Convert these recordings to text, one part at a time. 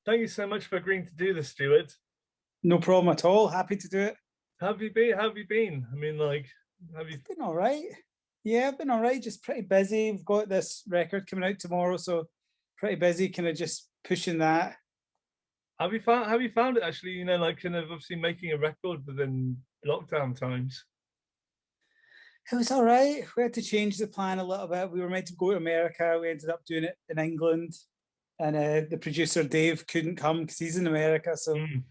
Thank you so much for agreeing to do this, Stuart. No problem at all. Happy to do it. How have you been? How have you been? I mean, like, have you Been all right. Yeah, I've been all right. Just pretty busy. We've got this record coming out tomorrow, so pretty busy. Kind of just pushing that. have you found it actually? Like, kind of obviously making a record within lockdown times. It was all right. We had to change the plan a little bit. We were meant to go to America. We ended up doing it in England, and the producer Dave couldn't come because he's in America, so Mm,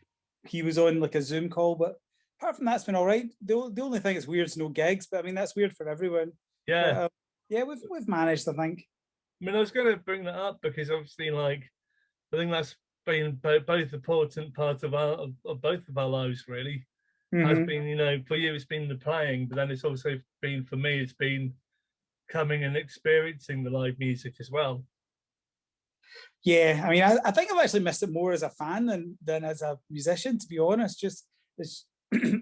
he was on like a Zoom call. But apart from that, it's been all right. The only thing that's weird is no gigs, but I mean that's weird for everyone. But yeah. yeah, we've managed, I think. I mean, I was going to bring that up because obviously, like, I think that's been both important part of both of our lives. Really, has Hmm. been, for you, it's been the playing, but then it's also been for me, it's been coming and experiencing the live music as well. Yeah, I mean, I think I've actually missed it more as a fan than as a musician, to be honest. Just it's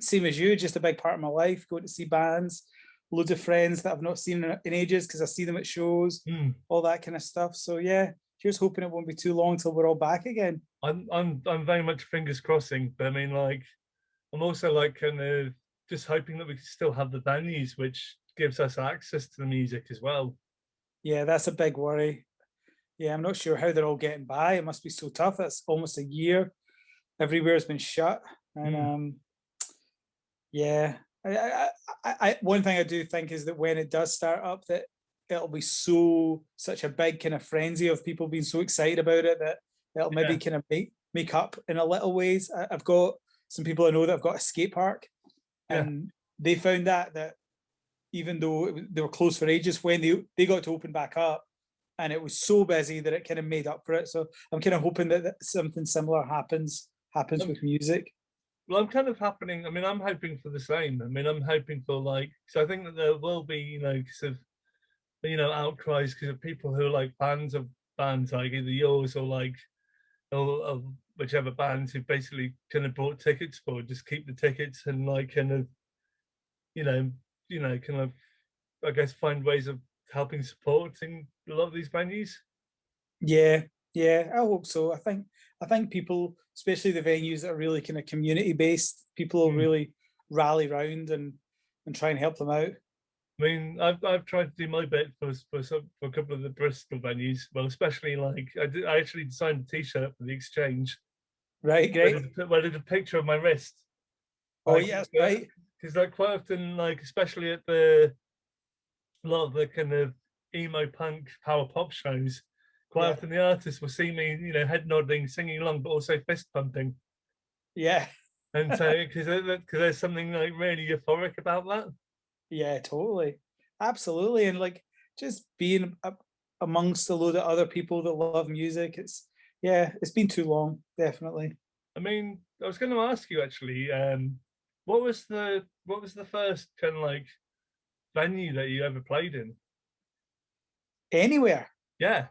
same as you, just a big part of my life. Going to see bands, loads of friends that I've not seen in ages because I see them at shows, Mm. all that kind of stuff. So yeah, here's hoping it won't be too long till we're all back again. I'm very much fingers crossing, but I mean, like, I'm also like kind of just hoping that we can still have the venues, which gives us access to the music as well. Yeah, that's a big worry. Yeah, I'm not sure how they're all getting by. It must be so tough. That's almost a year. Everywhere's been shut, and Mm. yeah, one thing I do think is that when it does start up, that it'll be such a big kind of frenzy of people being so excited about it that it'll maybe Yeah, kind of make up in a little ways. I've got some people I know that have got a skate park, yeah. and they found that even though they were closed for ages, when they got to open back up, and it was so busy that it kind of made up for it. So I'm kind of hoping that something similar happens Um, with music. well, I'm kind of happening. I mean, I'm hoping for the same. I mean, I'm hoping for like, so I think that there will be, sort of, outcries because of people who are like fans of bands like either yours or like, or whichever bands who basically kind of bought tickets for, just keep the tickets and like kind of, you know, kind of, I guess, find ways of helping supporting a lot of these venues. Yeah, yeah, I hope so. I think people, especially the venues that are really kind of community based, people will Mm. really rally round and try and help them out. I mean, I've tried to do my bit for a couple of the Bristol venues. Well, especially like I actually designed a T-shirt for the exchange. Right, great. Where I did a picture of my wrist, Oh like yes, right. because like quite often, like especially at the a lot of the kind of emo punk power pop shows, quite Yeah, often the artists will see me, head nodding, singing along, but also fist pumping. yeah, And so, because there's something like really euphoric about that. yeah, totally, absolutely, and like just being amongst a load of other people that love music. Yeah, it's been too long, definitely. I mean, I was going to ask you actually, what was the first kind of like venue that you ever played in? Anywhere, Yeah.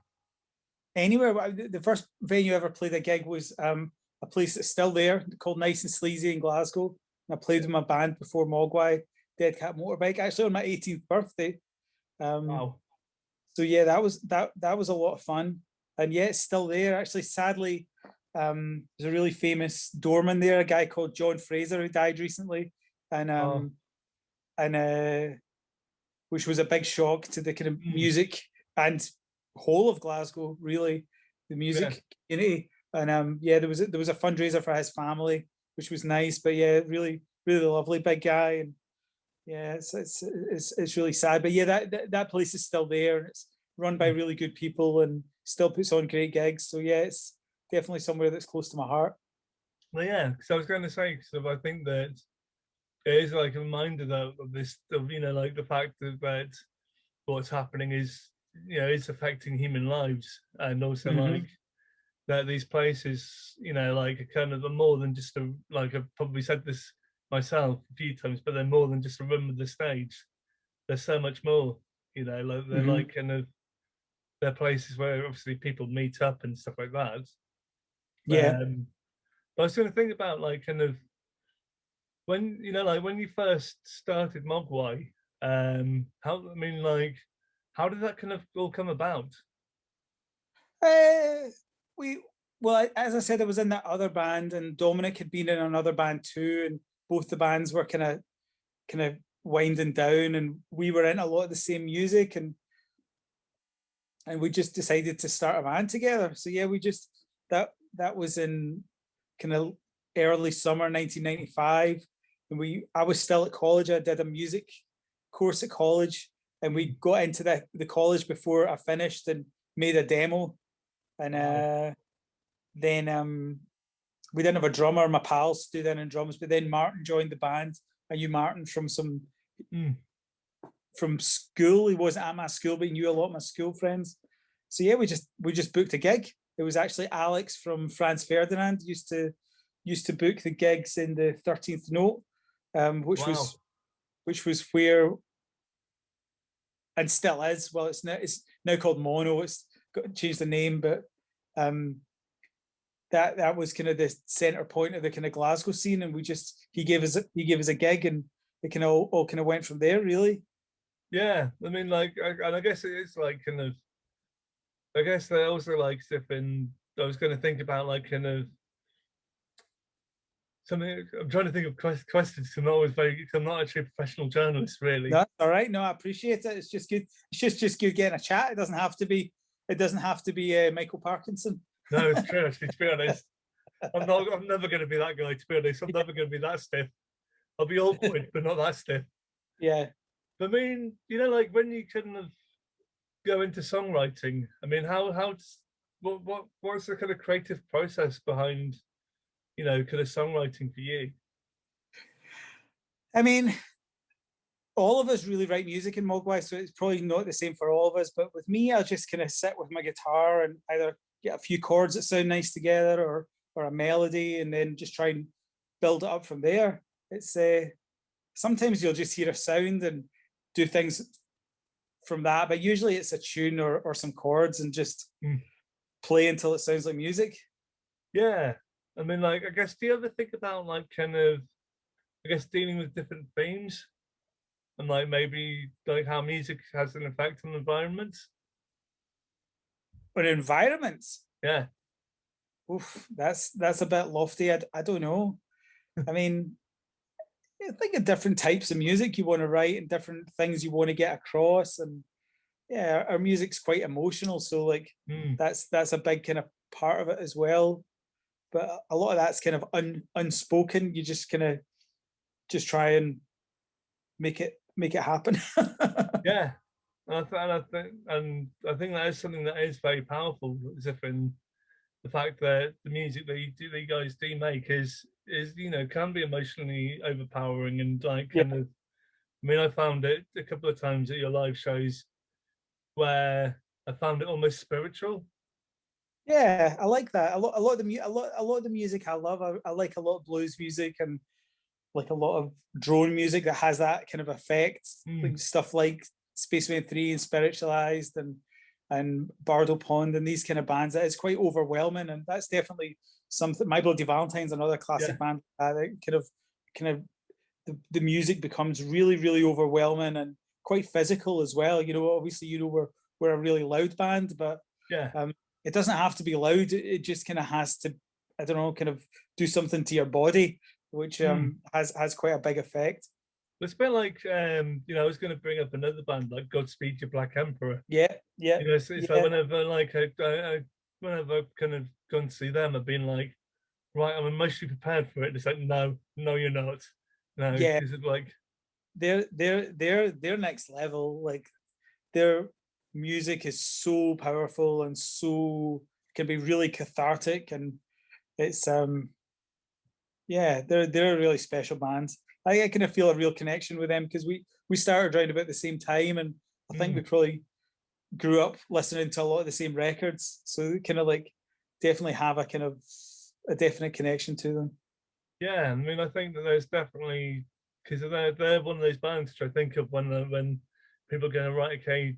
anywhere. The first venue I ever played a gig was a place that's still there called Nice and Sleazy in Glasgow. And I played with my band before Mogwai, Dead Cat Motorbike, actually on my 18th birthday. Um, Wow. so yeah, that was a lot of fun, and yeah, it's still there. Actually, sadly, there's a really famous doorman there, a guy called John Fraser who died recently, and Oh. which was a big shock to the kind of Mm, music and whole of Glasgow, really, the yeah. music community. And yeah, there was a fundraiser for his family, which was nice. But yeah, really, really lovely big guy, and yeah, it's really sad. But yeah, that place is still there, and it's run by Mm. really good people, and still puts on great gigs. So yeah, it's definitely somewhere that's close to my heart. Well, yeah. Because I was going to say, because I think that it is like a reminder though of this, of like the fact that what's happening is, it's affecting human lives, and also like Hmm. that these places, like are kind of more than just a, like I've probably said this myself a few times, but they're more than just a room of the stage. There's so much more, like they're Hmm. like kind of they're places where obviously people meet up and stuff like that. Yeah. Um, but I was going to think about like kind of when like when you first started Mogwai, how I mean like how did that kind of all come about? Uh, we well, as I said, I was in that other band, and Dominic had been in another band too, and both the bands were kind of winding down, and we were in a lot of the same music, and we just decided to start a band together. So yeah, we just that was in kind of early summer 1995, and I was still at college. I did a music course at college, and we got into the college before I finished and made a demo, and then we didn't have a drummer. My pals stood in and drums, but then Martin joined the band. I knew Martin from school. He wasn't at my school, but he knew a lot of my school friends. So yeah, we just booked a gig. It was actually Alex from Franz Ferdinand used to book the gigs in the 13th Note, which was where, and still is. Well, it's now called Mono. It's got changed the name, but that was kind of the center point of the kind of Glasgow scene, and he gave us a gig, and it kind of all kind of went from there, really. Yeah, I mean, like, and I guess it is like kind of. I guess they also like different. I was going to think about like kind of something. I'm trying to think of questions. I'm not always I'm not actually a professional journalist, really. That's all right. No, I appreciate it. It's just good. It's just good getting a chat. It doesn't have to be. It doesn't have to be Michael Parkinson. No, it's true. Actually, to be honest, I'm never going to be that guy. To be honest, I'm never going to be that stiff. I'll be awkward, but not that stiff. Yeah. I mean, like when you kind of go into songwriting, I mean, what's the kind of creative process behind, kind of songwriting for you? I mean, all of us really write music in Mogwai, so it's probably not the same for all of us. But with me, I'll just kind of sit with my guitar and either get a few chords that sound nice together, or a melody, and then just try and build it up from there. It's sometimes you'll just hear a sound and do things from that, but usually it's a tune or some chords, and just play until it sounds like music. Yeah, I mean, like, I guess, do you ever think about like kind of, I guess, dealing with different themes, and like maybe like how music has an effect on environments? On environments? Yeah. Oof, that's a bit lofty. I don't know. I mean, I think of different types of music you want to write and different things you want to get across, and yeah, our music's quite emotional, so like that's a big kind of part of it as well. But a lot of that's kind of unspoken. You just kind of just try and make it happen. Yeah, and I think that is something that is very powerful. As if in the fact that the music that you guys do make is can be emotionally overpowering, and like kind of. I mean, I found it a couple of times at your live shows where I found it almost spiritual. Yeah, I like that. A lot of the music I love. I like a lot of blues music, and like a lot of drone music that has that kind of effect, like stuff like Spaceman 3 and Spiritualized and Bardo Pond and these kind of bands. That is quite overwhelming, and that's definitely something. My Bloody Valentine's another classic band that kind of the music becomes really, really overwhelming and quite physical as well. Obviously, we're a really loud band, but it doesn't have to be loud. It just kind of has to, I don't know, kind of do something to your body, which has quite a big effect. It's a bit like I was going to bring up another band like Godspeed Your Black Emperor. Yeah. It's like whenever like whenever I've kind of gone to see them, I've been like, right, I'm emotionally prepared for it. It's like, no, you're not. No, is it like they're next level. Like their music is so powerful and so can be really cathartic, and it's they're a really special band. I kind of feel a real connection with them because we started around about the same time, and I think we probably grew up listening to a lot of the same records, so we kind of like definitely have a kind of a definite connection to them. Yeah, I mean, I think that there's definitely, because they're one of those bands which I think of when people are going, right, okay,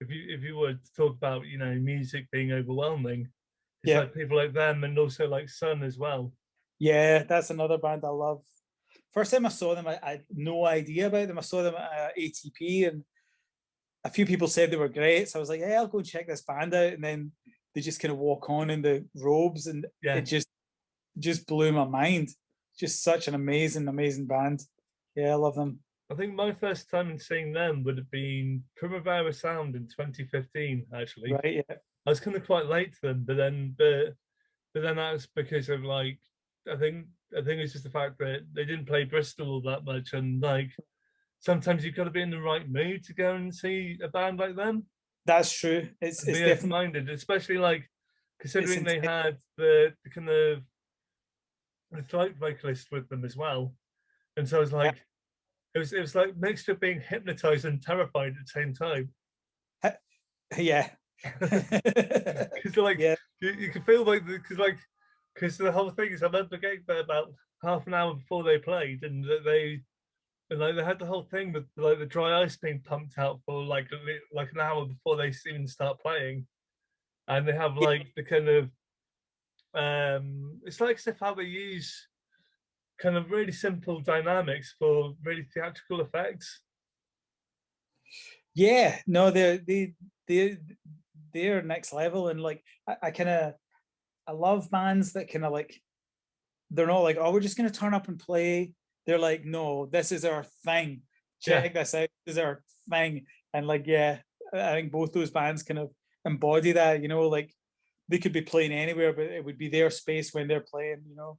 if you were to talk about music being overwhelming, it's like people like them, and also like Sun as well. Yeah, that's another band I love. First time I saw them, I had no idea about them. I saw them at ATP, and a few people said they were great, so I was like, hey, I'll go and check this band out. And then they just kind of walk on in the robes, and Yeah. it just blew my mind. Just such an amazing band. Yeah, I love them. I think my first time in seeing them would have been Primavera Sound in 2015. Actually, Right, yeah. I was kind of quite late to them, but then that's because of like I think it's just the fact that they didn't play Bristol all that much, and like sometimes you've got to be in the right mood to go and see a band like them. That's true. It's And be definitely, open-minded, especially like it's considering they intense. had the kind of the throat vocalist with them as well, and so I was Yeah. like, it was like mixture of being hypnotized and terrified at the same time. Yeah. Because like Yeah. you can feel like because the whole thing is I remember getting there about half an hour before they played, and they had the whole thing with like the dry ice being pumped out for like an hour before they even start playing, and they have Yeah. like the kind of it's like stuff how they use kind of really simple dynamics for really theatrical effects. Yeah. No, they're next level, and like I kind of I love bands that kind of like, they're not like, oh, we're just gonna turn up and play. They're like, no, this is our thing. Yeah, Check this out. This is our thing. And like, yeah, I think both those bands kind of embody that, you know, like they could be playing anywhere, but it would be their space when they're playing, you know.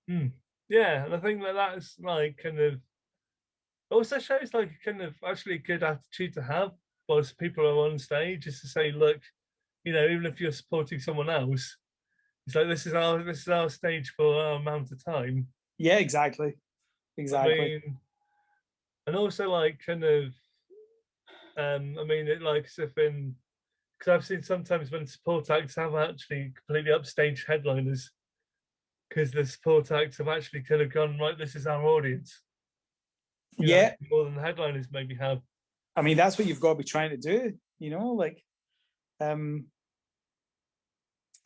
yeah, and I think that that's like kind of also shows like a kind of actually good attitude to have whilst people are on stage, is to say, look, even if you're supporting someone else, it's like this is our stage for our amount of time. Yeah, exactly. I Exactly. mean, and also like kind of I mean it like as if in because I've seen sometimes when support acts have actually completely upstage headliners because the support acts have actually kind of gone, right, this is our audience, Yeah. more than the headliners maybe have. I mean, that's what you've got to be trying to do, you know, like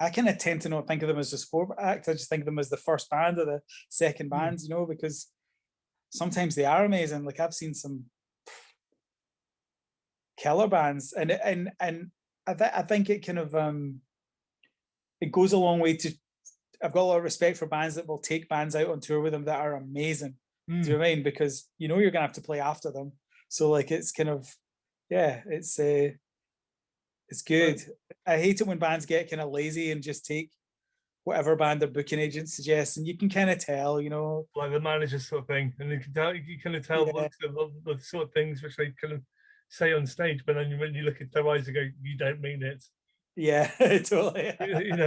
I kind of tend to not think of them as a support act. I just think of them as the first band or the second band, you know, because sometimes they are amazing. Like I've seen some killer bands, and I think it kind of it goes a long way to. I've got a lot of respect for bands that will take bands out on tour with them that are amazing. Do you know what I mean? Because you know you're gonna have to play after them. So like it's kind of, yeah, it's good. I hate it when bands get kind of lazy and just take whatever band their booking agent suggests, and you can kind of tell, you know, like the manager sort of thing, and you kind of tell yeah, the sort of things which they kind of say on stage, but then when you look at their eyes, you go, you don't mean it. yeah, totally.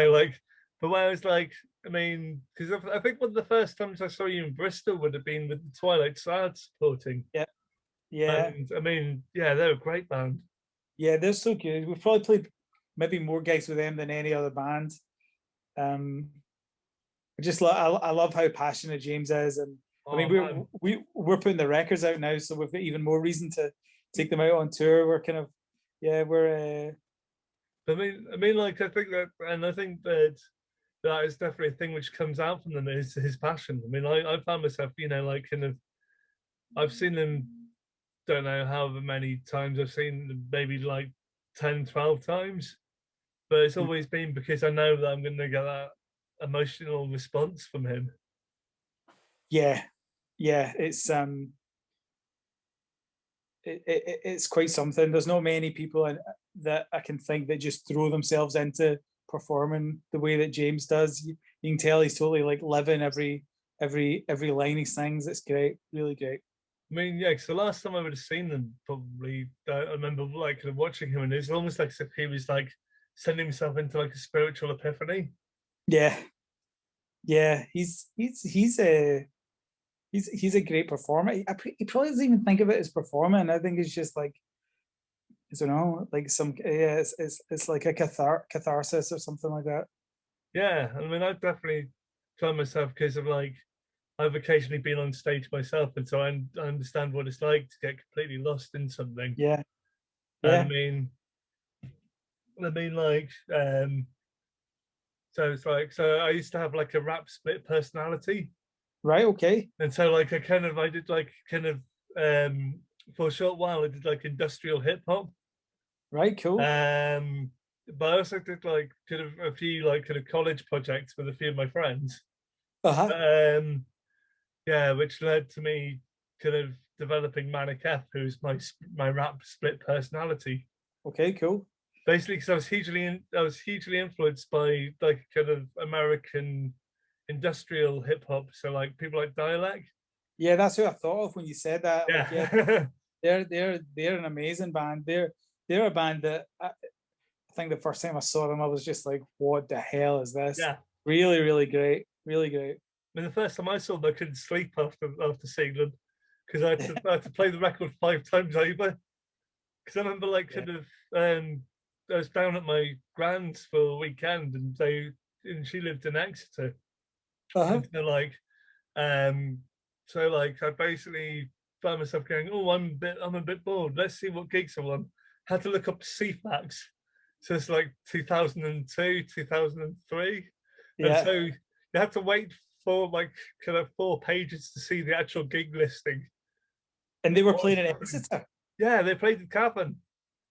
Like, but whereas like, I mean, because I think one of the first times I saw you in Bristol would have been with the Twilight Sad supporting. Yeah, yeah, And I mean, yeah, they're a great band. yeah. They're so good. We've probably played maybe more gigs with them than any other band. Um, I love how passionate James is, and I mean Man. we're putting the records out now, so we've got even more reason to take them out on tour. We're kind of, yeah, we're I mean, like I think that, and I think that is definitely a thing which comes out from them is his passion. I mean, I found myself, like kind of, I've seen them, don't know however many times I've seen them, maybe like 10, 12 times, but it's always been because I know that I'm going to get that emotional response from him. yeah, yeah. It's quite something. There's not many people that I can think that just throw themselves into performing the way that James does. You can tell he's totally like living every line he sings. It's great, really great. I mean, yeah, because the last time I would have seen them, probably, I remember like kind of watching him, and it's almost like as if he was like sending himself into like a spiritual epiphany. Yeah, yeah. He's a great performer. He probably doesn't even think of it as performing. I think it's just like, I don't know, like some, yeah, it's like a catharsis or something like that. Yeah, I mean, I've definitely found myself because of like I've occasionally been on stage myself, and so I understand what it's like to get completely lost in something. Yeah, And I yeah. mean, like, so it's like, so I used to have like a rap split personality, Right. Okay. and so like I did like kind of for a short while I did like industrial hip hop. Right. Cool. but I also did like kind of a few like kind of college projects with a few of my friends. Uh-huh. Um, yeah, which led to me kind of developing Manic F, who's my rap split personality. Okay, cool. Basically, because I was hugely influenced by like kind of American industrial hip hop. So like people like Dialect. Yeah, that's who I thought of when you said that. Like, yeah, Yeah, they're an amazing band. They're a band that I think the first time I saw them, I was just like, what the hell is this? yeah. Really, really great. Really great. I mean, the first time I saw them, I couldn't sleep after seeing them because I had to play the record 5 times over. Because I remember like Yeah. kind of I was down at my grand's for a weekend, and she lived in Exeter, Uh-huh. and um so like I basically found myself going, oh, I'm a bit bored. Let's see what gigs are on. Had to look up CFAX. So it's like 2002, 2003, and Yeah. so you have to wait for like kind of 4 pages to see the actual gig listing. And they were What was playing in happening? Exeter. Yeah, they played the Cavern.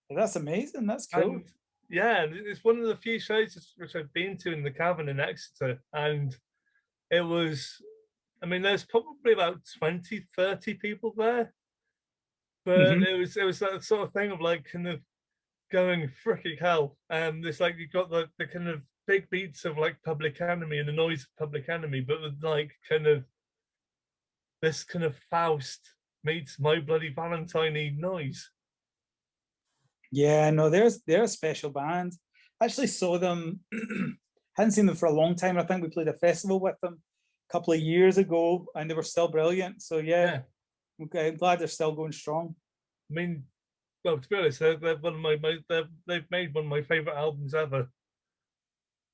That's amazing. That's cool. And yeah, it's one of the few shows which I've been to in the Cavern in Exeter. And it was, I mean, there's probably about 20, 30 people there. But Hmm. it was that sort of thing of like kind of going freaking hell. It's like you've got the kind of big beats of like Public Enemy and the noise of Public Enemy, but with like kind of this kind of Faust meets My Bloody Valentine noise. Yeah, no, they're a special band. I actually saw them, hadn't seen them for a long time. I think we played a festival with them a couple of years ago and they were still brilliant. So yeah, Yeah. okay, I'm glad they're still going strong. I mean, well, to be honest, they're one of they've made one of my favorite albums ever.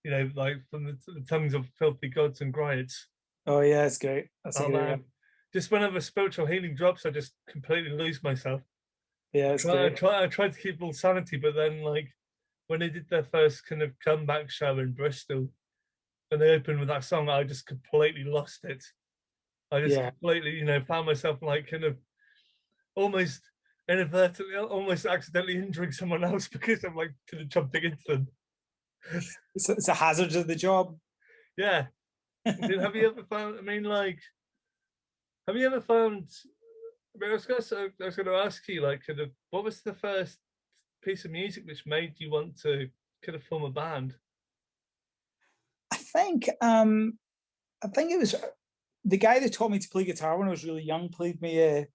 You know, like from the tongues of filthy gods and griots. Oh yeah, it's great. That's a Oh great one. man, just whenever spiritual healing drops, I just completely lose myself. Yeah, it's great. I tried to keep all sanity, but then like when they did their first kind of comeback show in Bristol, and they opened with that song, I just completely lost it. I just Yeah. completely, found myself like kind of almost inadvertently, almost accidentally injuring someone else because I'm like kind of jumping into them. It's a hazard of the job. Yeah. Have you ever found? I mean, like, have you ever found? I mean, I was going to ask you, like, kind of, what was the first piece of music which made you want to kind of form a band? I think it was the guy that taught me to play guitar when I was really young played me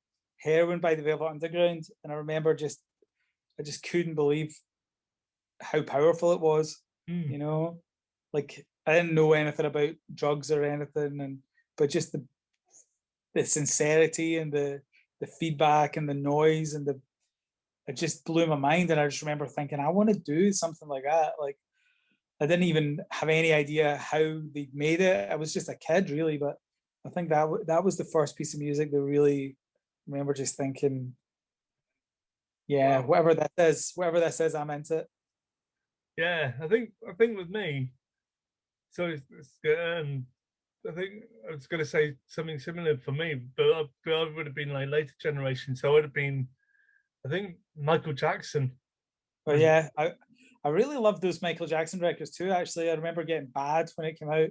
Heroin by the Velvet Underground, and I remember I just couldn't believe how powerful it was. Mm. You know, like I didn't know anything about drugs or anything, but just the sincerity and the feedback and the noise and the it just blew my mind. And I just remember thinking, I want to do something like that. Like I didn't even have any idea how they made it. I was just a kid, really, but I think that was the first piece of music that really remember just thinking, yeah, Wow. whatever this is, I'm into it. Yeah, I think with me, so I think I was going to say something similar for me, but I would have been like later generation. So I would have been, I think Michael Jackson But was, yeah, I really loved those Michael Jackson records too. Actually, I remember getting Bad when it came out.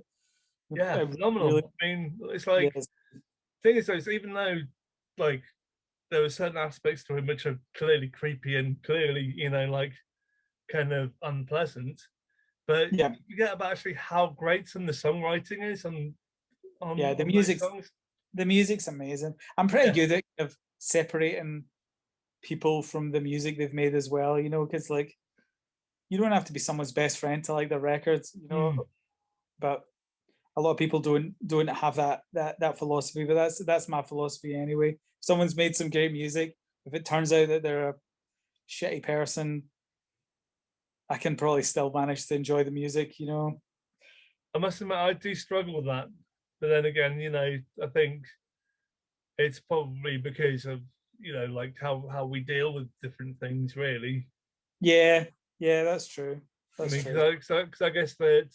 yeah, I really, phenomenal. I mean, it's like yes, thing is even though like there were certain aspects to him which are clearly creepy and clearly, like kind of unpleasant, but yeah, you get about actually how great some of the songwriting is yeah. on those songs. The music's amazing. I'm pretty Yeah. good at kind of separating people from the music they've made as well. You know, because like you don't have to be someone's best friend to like their records. You know, Mm. but a lot of people don't have that philosophy. But that's my philosophy anyway. If someone's made some great music. If it turns out that they're a shitty person, I can probably still manage to enjoy the music. You know. I must admit, I do struggle with that. But then again, I think it's probably because of, like how we deal with different things, really. Yeah, yeah, that's true. I That's mean, true. because I guess that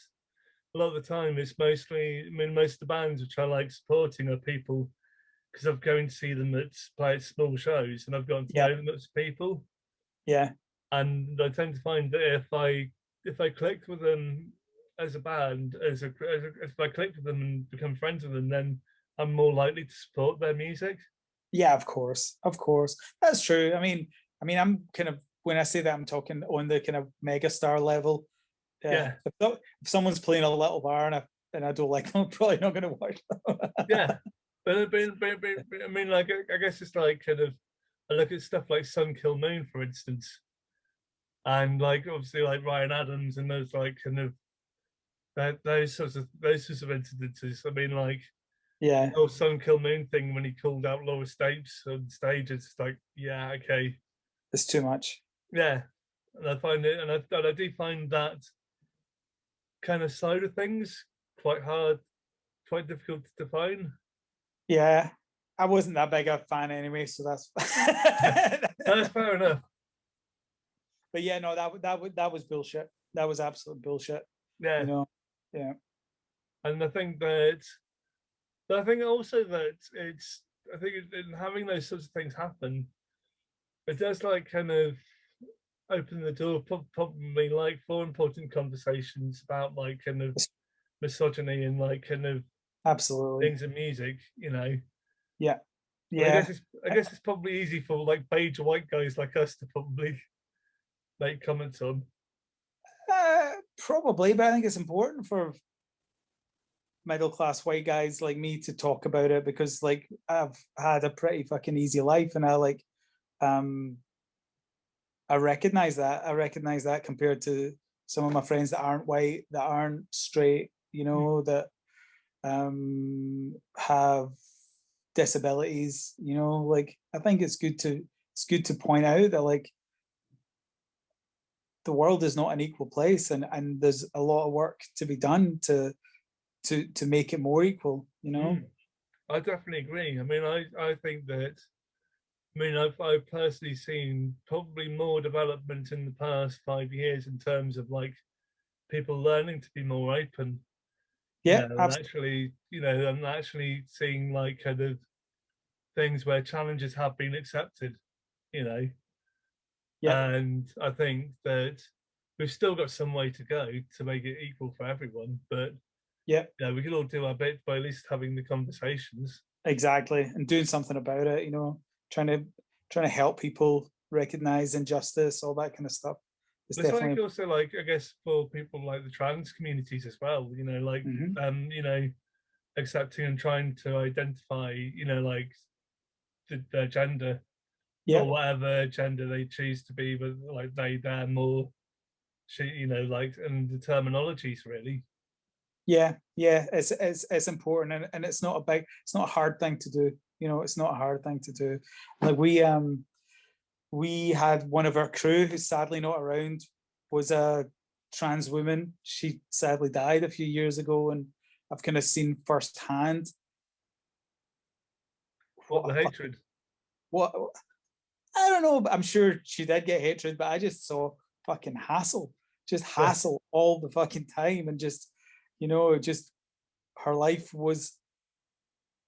a lot of the time it's mostly, I mean, most of the bands which I like supporting are people because I've going to see them play at small shows and I've gotten to Yeah, know them as people. yeah, And I tend to find that if I if I clicked with them as a band, if I clicked with them and become friends with them, then I'm more likely to support their music. Yeah, of course, that's true. I'm kind of, when I say that, I'm talking on the kind of megastar level. Yeah, If someone's playing a little bar and I don't like them, I'm probably not going to watch them. yeah. But I mean, like, I guess it's like kind of, I look at stuff like Sun Kill Moon, for instance, and like obviously like Ryan Adams and those like kind of those sorts of incidences. I mean, like, Yeah, the whole Sun Kill Moon thing when he called out Laura Stapes on stage, it's like, yeah, okay, it's too much. yeah. And I find it, and I do find that kind of side of things quite hard, quite difficult to define. Yeah, I wasn't that big a fan anyway, so that's. That's fair enough. But yeah, no, that was bullshit. That was absolute bullshit. Yeah, Yeah. and I think also that it's, I think in having those sorts of things happen, it does like kind of open the door probably like for important conversations about like kind of misogyny and like kind of Absolutely. things in music, you know. Yeah. But Yeah. I guess it's probably easy for like beige white guys like us to probably make comments on. Probably, but I think it's important for middle class white guys like me to talk about it, because like I've had a pretty fucking easy life, and um I recognize that compared to some of my friends that aren't white, that aren't straight, that have disabilities, like I think it's good to point out that like the world is not an equal place, and there's a lot of work to be done to make it more equal, I definitely agree. I mean, I think that, I mean, I've personally seen probably more development in the past 5 years in terms of like people learning to be more open, Yeah, and actually, and actually seeing like kind of things where challenges have been accepted, you know. yeah, And I think that we've still got some way to go to make it equal for everyone, but yeah, we can all do our bit by at least having the conversations. exactly, and doing something about it, trying to help people recognize injustice, all that kind of stuff. It's It's like definitely. also like, I guess, for people like the trans communities as well, like Mhm. accepting and trying to identify, like their gender Yeah, or whatever gender they choose to be, but like they, them, or she, like, and the terminologies really. yeah, it's important, and it's not a hard thing to do. It's not a hard thing to do. Like we had one of our crew who's sadly not around, was a trans woman. She sadly died a few years ago, and I've kind of seen firsthand What the what hatred? what I don't know, but I'm sure she did get hatred, but I just saw fucking hassle, just Yeah, hassle all the fucking time, and just her life was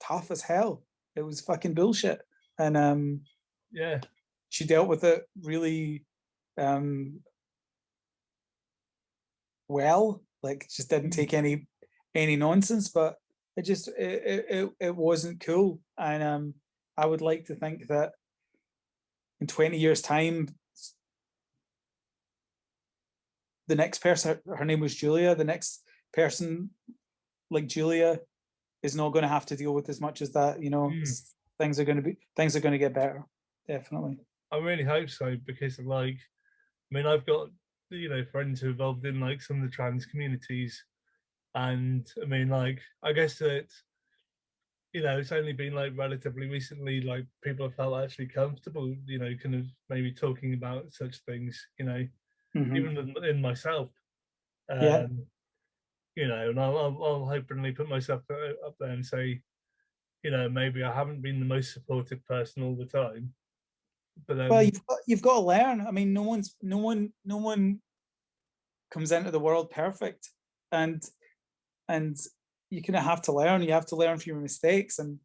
tough as hell. It was fucking bullshit, and yeah, she dealt with it really um well. Like, just didn't take any nonsense, but it wasn't cool, and I would like to think that in 20 years' time, the next person, her name was Julia, the next person like Julia is not going to have to deal with as much as that. Things are going to get better, definitely. I really hope so, because like, I mean, I've got friends who are involved in like some of the trans communities, and I mean, like, I guess that it's only been like relatively recently, like people have felt actually comfortable, kind of maybe talking about such things, Mm-hmm. even in myself, Yeah. um, and I'll openly put myself up there and say, maybe I haven't been the most supportive person all the time, but Well, you've got to learn. I mean, no one comes into the world perfect, and and you kind of have to learn. You have to learn from your mistakes, and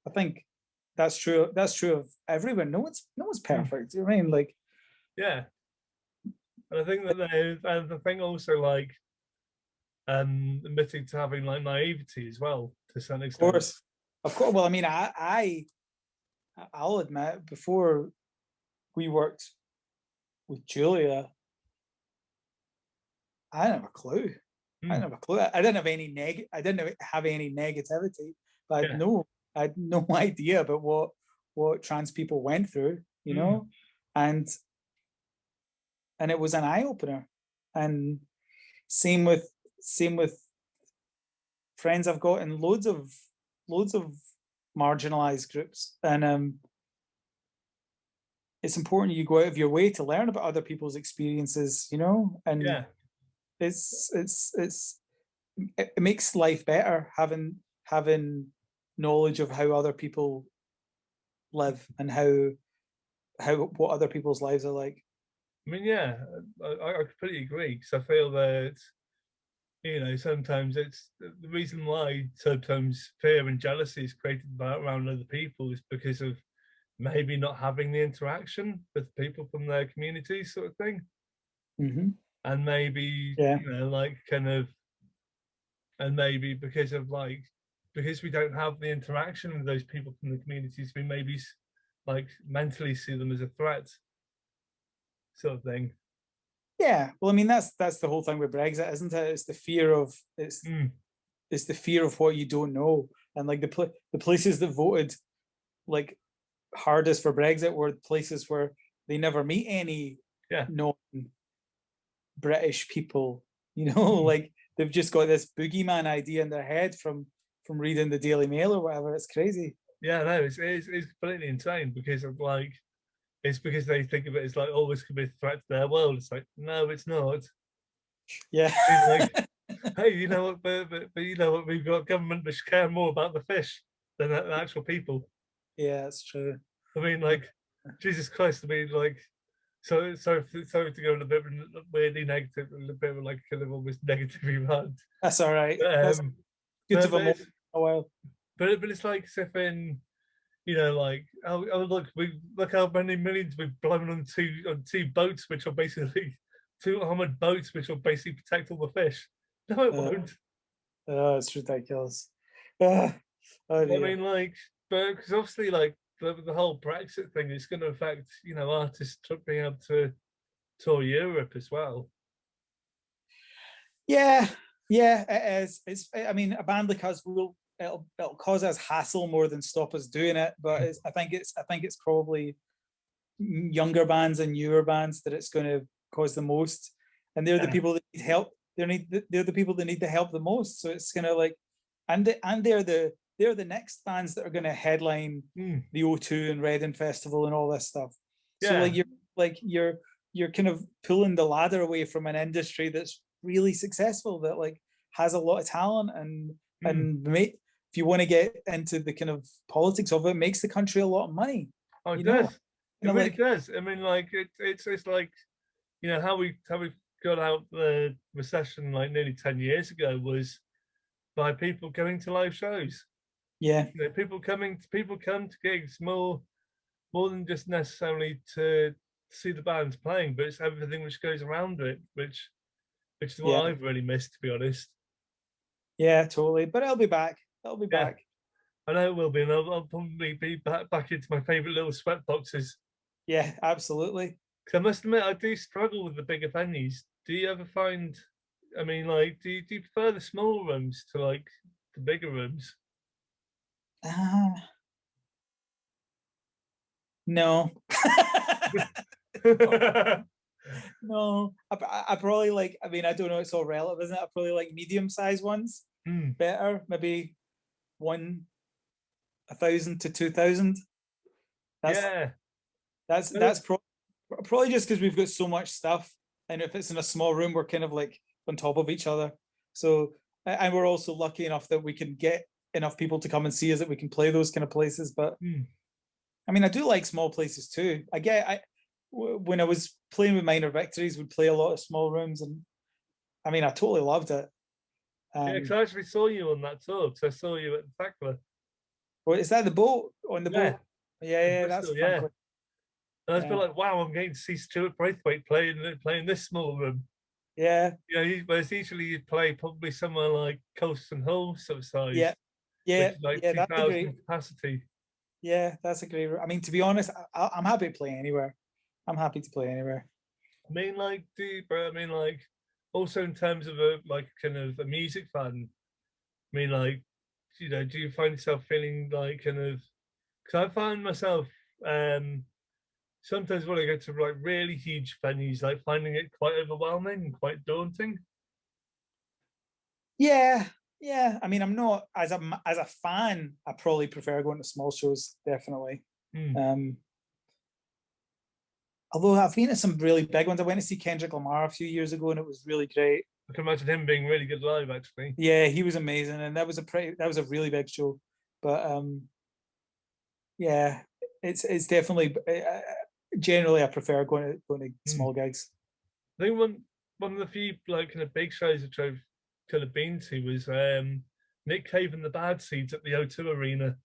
I think that's true. That's true of everyone. No one's perfect. You know what I mean? Like, yeah, And I think that there's, and I think also like admitting to having like naivety as well to some Of extent. course, of course. Well, I mean, I'll admit, before we worked with Julia, I didn't have a clue. I didn't have a clue. I didn't have any I didn't have any negativity, but Yeah. I had no idea about what trans people went through, you know, and it was an eye opener. And same with friends I've got in loads of marginalized groups, and it's important you go out of your way to learn about other people's experiences, you know, and Yeah. it's it makes life better having knowledge of how other people live and how what other people's lives are like. I mean, yeah, I completely agree because I feel that, you know, sometimes it's the reason why sometimes fear and jealousy is created around other people is because of maybe not having the interaction with people from their community, sort of thing. Mm-hmm. And maybe, Yeah. you know, like kind of, and maybe because of like, because we don't have the interaction with those people from the communities, we maybe like mentally see them as a threat, sort of thing. Yeah. Well, I mean, that's the whole thing with Brexit, isn't it? It's the fear of it's the fear of what you don't know, and like the places that voted like hardest for Brexit were places where they never meet any non-British people. You know, like they've just got this boogeyman idea in their head from reading the Daily Mail or whatever. It's crazy. Yeah, no, it's completely insane because of like, it's because they think of it as like, oh, this could be a threat to their world. It's like, no, it's not. Yeah. Like, hey, you know what? But you know what? We've got government that care more about the fish than the actual people. Yeah, that's true. I mean, like, Jesus Christ! I mean, like, sorry to go in a bit weirdly negative, a bit of like kind of almost negative rant. That's all right. That's Um, good to have a moment a while. But it's like as if in, you know, like, oh look how many millions we've blown on two boats, which are basically two armored boats, which will basically protect all the fish. No, it won't. Oh, it's ridiculous. Oh, I dear. mean, like, but because obviously, like, the whole Brexit thing is going to affect, you know, artists being able to tour Europe as well. Yeah, yeah, it is. It's. I mean, a band like us will it'll cause us hassle more than stop us doing it. But I think it's probably younger bands and newer bands that it's going to cause the most, and they're the people that need help. They're the people that need the help the most. So it's going to like, and they're the next bands that are going to headline the O2 and Reading Festival and all this stuff. So you're kind of pulling the ladder away from an industry that's really successful, that like has a lot of talent, and if you want to get into the kind of politics of it, makes the country a lot of money. Oh, it you does. know, It really like, does. I mean, like it's like, you know, how we got out the recession like nearly 10 years ago was by people going to live shows. yeah, You know, people come to gigs more than just necessarily to see the bands playing, but it's everything which goes around it, which is what yeah, I've really missed, to be honest. yeah, totally. But it'll be back. It'll be Yeah, back. I know it will be, and I'll probably be back into my favourite little Sweatboxes. Yeah, absolutely. Because I must admit, I do struggle with the bigger venues. Do you ever find? I mean, like, do you prefer the small rooms to like the bigger rooms? No. No, I probably like. I mean, I don't know. It's all relative, isn't it? I probably like medium-sized ones better. Maybe 1,000 to 2,000. That's Yeah. probably just because we've got so much stuff, and if it's in a small room, we're kind of like on top of each other. So, and we're also lucky enough that we can get enough people to come and see us that we can play those kind of places. But I mean, I do like small places too. When I was playing with Minor Victories, we'd play a lot of small rooms, and I mean, I totally loved it. Yeah, because I actually saw you on that tour. Because I saw you at the Thackler. Well, is that the boat on the Yeah, boat? Yeah, in yeah, that's Bristol. a fun Yeah, place. And I was like, wow, I'm getting to see Stuart Braithwaite playing this small room. Yeah. You know, whereas usually you'd play probably somewhere like Colston Hall sort of size. Yeah. Yeah. Which is like Yeah. That's a 2,000 great. capacity. Yeah, that's a great. I mean, to be honest, I'm happy to play anywhere. I'm happy to play anywhere. I mean, like, but I mean, like, also in terms of a like kind of a music fan. I mean, like, you know, do you find yourself feeling like kind of? Because I find myself sometimes when I go to like really huge venues, like finding it quite overwhelming and quite daunting. Yeah, yeah. I mean, I'm not as a fan. I probably prefer going to small shows, definitely. Mm. Although I've been to some really big ones. I went to see Kendrick Lamar a few years ago, and it was really great. I can imagine him being really good live, actually. Yeah, he was amazing, and that was a really big show. But yeah, it's definitely generally I prefer going to small gigs. I think one of the few like kind of big shows which I've kind of been to was Nick Cave and the Bad Seeds at the O2 Arena.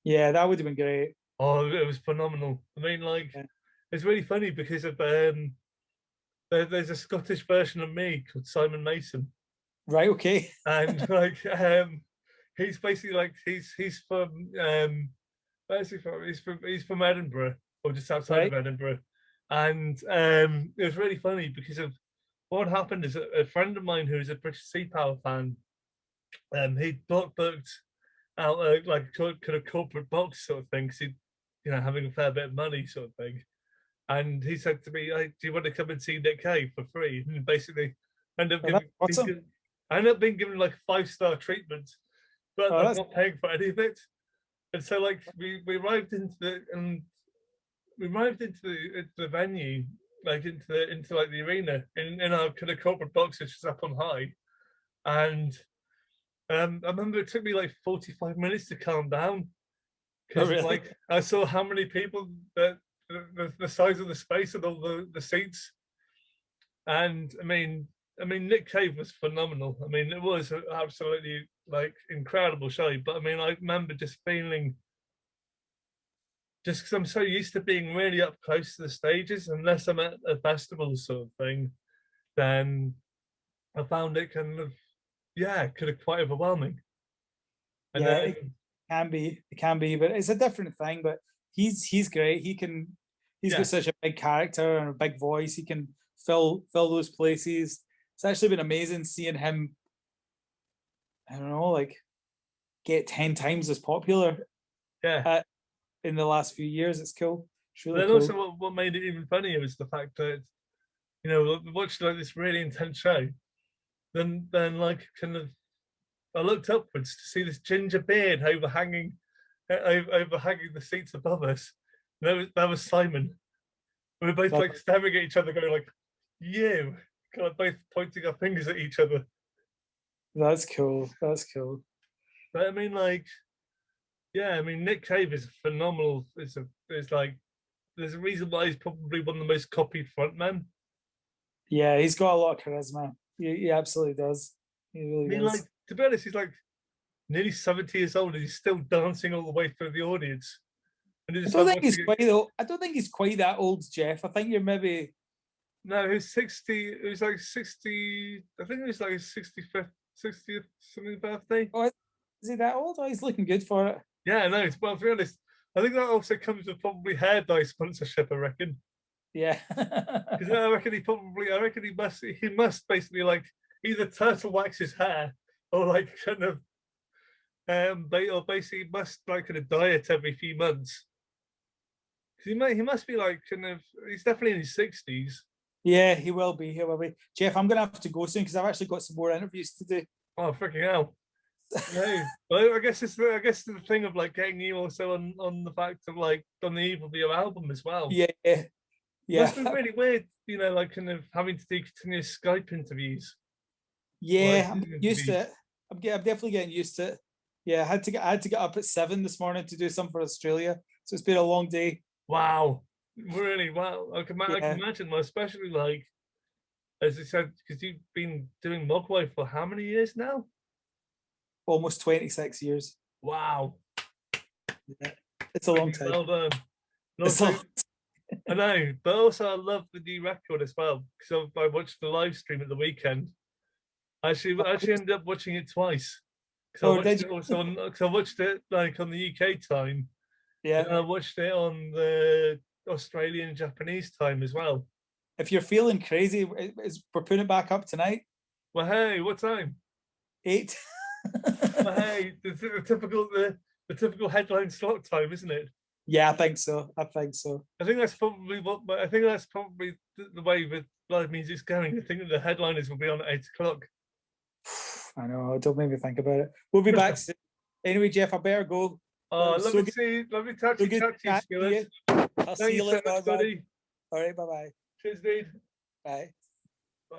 Yeah, that would have been great. Oh, it was phenomenal. I mean, like, it's really funny because of there's a Scottish version of me called Simon Mason. Right. Okay. And like he's basically like he's from where's he from? He's from Edinburgh or just outside of Edinburgh. And it was really funny because of what happened is a friend of mine who's a British Sea Power fan, he booked out like a kind of corporate box sort of thing because he, you know, having a fair bit of money sort of thing. And he said to me, "Do you want to come and see Nick Cave for free?" And basically, ended up giving, I ended up being given like a 5-star treatment, but I'm not paying for any of it. And so, like, we arrived into the venue, like into like the arena in our kind of corporate box, which is up on high. And I remember it took me like 45 minutes to calm down because like I saw how many people that the size of the space and all the seats. And I mean Nick Cave was phenomenal. I mean, it was an absolutely like incredible show. But I mean, I remember just feeling, just because I'm so used to being really up close to the stages, unless I'm at a festival sort of thing, then I found it kind of, kind of quite overwhelming. And yeah, it can be, but it's a different thing. But he's great. He's got such a big character and a big voice. He can fill those places. It's actually been amazing seeing him, I don't know, like get 10 times as popular in the last few years. It's cool. It's really cool. Also what made it even funnier was the fact that, you know, we watched like this really intense show. Then like kind of I looked upwards to see this ginger beard overhanging the seats above us. That was Simon. We were both like staring at each other, going like, "You," kind of both pointing our fingers at each other. That's cool. That's cool. But I mean, like, yeah, I mean, Nick Cave is phenomenal. It's like there's a reason why he's probably one of the most copied frontmen. Yeah, he's got a lot of charisma. He absolutely does. He really does. Like, to be honest, he's like nearly 70 years old and he's still dancing all the way through the audience. And I don't think he's quite that old, Jeff. I think you're maybe. No, he was 60. It was like 60. I think it was like his 65th, 60th something birthday. Oh, is he that old? Oh, he's looking good for it. Yeah, no. Well, to be honest, I think that also comes with probably hair dye sponsorship. I reckon. Yeah. Because I reckon he must basically like either turtle wax his hair or like kind of or basically must like kind of dye it every few months. He must be like kind of, he's definitely in his 60s. Yeah, he will be. Jeff, I'm gonna have to go soon because I've actually got some more interviews to do. Oh, freaking hell. No. Well, I guess it's the thing of like getting you also on the fact of like on the eve of your album as well. Yeah. Must be really weird, you know, like kind of having to do continuous Skype interviews. Yeah, I'm used to it. I'm definitely getting used to it. Yeah, I had to get up at 7 this morning to do something for Australia. So it's been a long day. Wow. Really? Wow. I can imagine, well, especially like, as I said, because you've been doing Mogwai for how many years now? Almost 26 years. Wow. Yeah. It's a long time. Well done. I know, but also I love the new record as well because I watched the live stream at the weekend. I actually ended up watching it twice because I Oh, watched did it you? also on because I watched it like on the UK time, and Yeah. then I watched it on the Australian Japanese time as well. If you're feeling crazy, we're putting it back up tonight. Well, hey, what time? 8. Well, hey, the typical headline slot time, isn't it? Yeah, I think so. I think so. I think that's probably I think that's probably the way with live music's going. I think that the headliners will be on at 8 o'clock. I know. Don't make me think about it. We'll be back soon. Anyway, Jeff, I better go. Oh, So good, lovely so to good chat to you, chatting to Stuart. you. I'll see you Thanks so later much, on, man. buddy. All right, bye-bye. Cheers, dude. Bye.